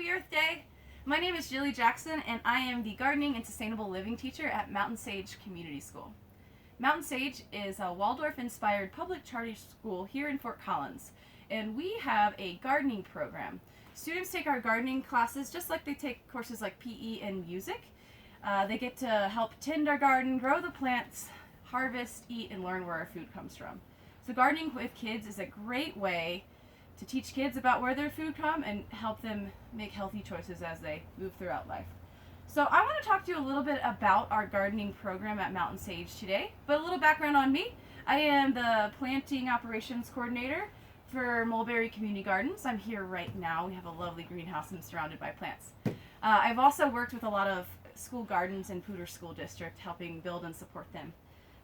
Happy Earth Day! My name is Jilli Jackson and I am the Gardening and Sustainable Living teacher at Mountain Sage Community School. Mountain Sage is a Waldorf-inspired public charter school here in Fort Collins, and we have a gardening program. Students take our gardening classes just like they take courses like PE and music. They get to help tend our garden, grow the plants, harvest, eat, and learn where our food comes from. So gardening with kids is a great way to teach kids about where their food comes and help them make healthy choices as they move throughout life. So I want to talk to you a little bit about our gardening program at Mountain Sage today, but a little background on me. I am the planting operations coordinator for Mulberry Community Gardens. I'm here right now. We have a lovely greenhouse and surrounded by plants. I've also worked with a lot of school gardens in Poudre School District, helping build and support them.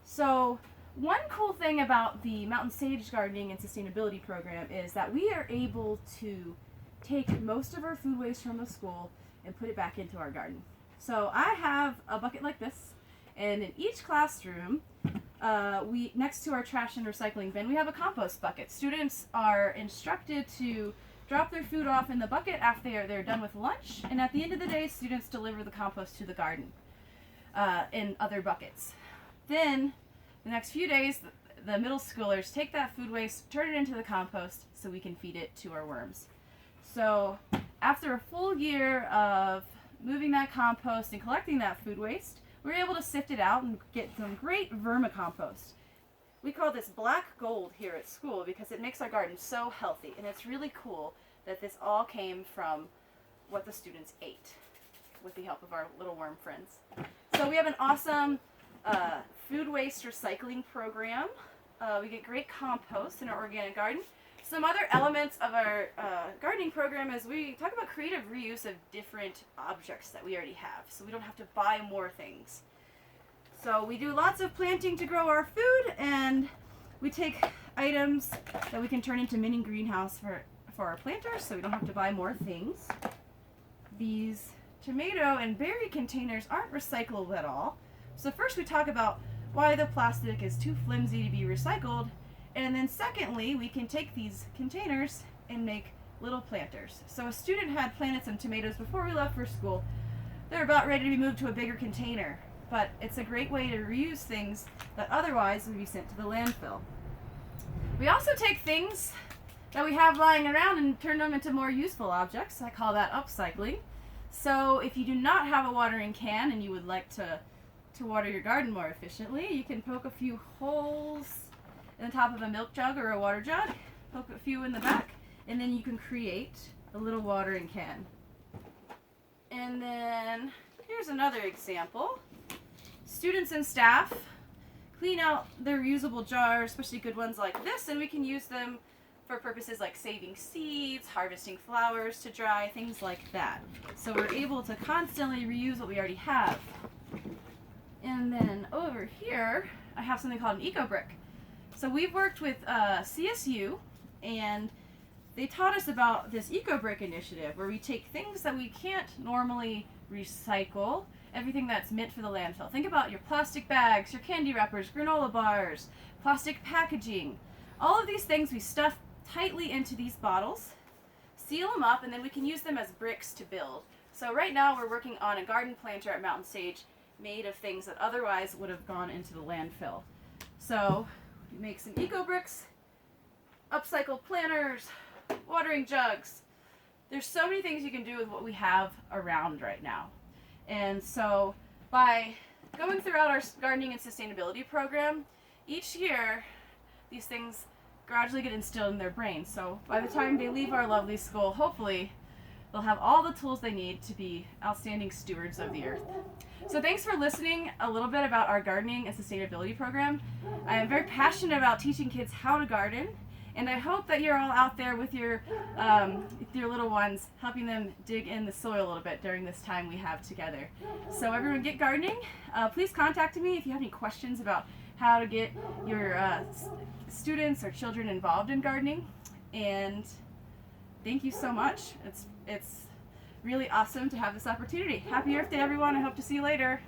So one cool thing about the Mountain Sage Gardening and Sustainability Program is that we are able to take most of our food waste from the school and put it back into our garden. So I have a bucket like this, and in each classroom, next to our trash and recycling bin, we have a compost bucket. Students are instructed to drop their food off in the bucket after they're done with lunch, and at the end of the day, students deliver the compost to the garden in other buckets. Then, the next few days, the middle schoolers take that food waste, turn it into the compost so we can feed it to our worms. So after a full year of moving that compost and collecting that food waste, we're able to sift it out and get some great vermicompost. We call this black gold here at school because it makes our garden so healthy, and it's really cool that this all came from what the students ate with the help of our little worm friends. So we have an awesome food waste recycling program. We get great compost in our organic garden. Some other elements of our gardening program is we talk about creative reuse of different objects that we already have, so we don't have to buy more things. So we do lots of planting to grow our food, and we take items that we can turn into mini greenhouse for our planters, so we don't have to buy more things. These tomato and berry containers aren't recyclable at all. So first we talk about why the plastic is too flimsy to be recycled, and then secondly, we can take these containers and make little planters. So a student had planted some tomatoes before we left for school. They're about ready to be moved to a bigger container, but it's a great way to reuse things that otherwise would be sent to the landfill. We also take things that we have lying around and turn them into more useful objects. I call that upcycling. So if you do not have a watering can and you would like to water your garden more efficiently, you can poke a few holes in the top of a milk jug or a water jug, poke a few in the back, and then you can create a little watering can. And then here's another example. Students and staff clean out their reusable jars, especially good ones like this, and we can use them for purposes like saving seeds, harvesting flowers to dry, things like that. So we're able to constantly reuse what we already have. And then over here, I have something called an eco brick. So we've worked with CSU, and they taught us about this eco brick initiative where we take things that we can't normally recycle, everything that's meant for the landfill. Think about your plastic bags, your candy wrappers, granola bars, plastic packaging. All of these things we stuff tightly into these bottles, seal them up, and then we can use them as bricks to build. So right now we're working on a garden planter at Mountain Sage made of things that otherwise would have gone into the landfill. So we make some eco bricks, upcycle planters, watering jugs. There's so many things you can do with what we have around right now. And so by going throughout our gardening and sustainability program, each year these things gradually get instilled in their brains. So by the time they leave our lovely school, hopefully they'll have all the tools they need to be outstanding stewards of the earth. So thanks for listening a little bit about our gardening and sustainability program. I am very passionate about teaching kids how to garden, and I hope that you're all out there with your little ones, helping them dig in the soil a little bit during this time we have together. So everyone get gardening. Please contact me if you have any questions about how to get your students or children involved in gardening. And thank you so much. It's really awesome to have this opportunity. Happy Earth Day, everyone. I hope to see you later.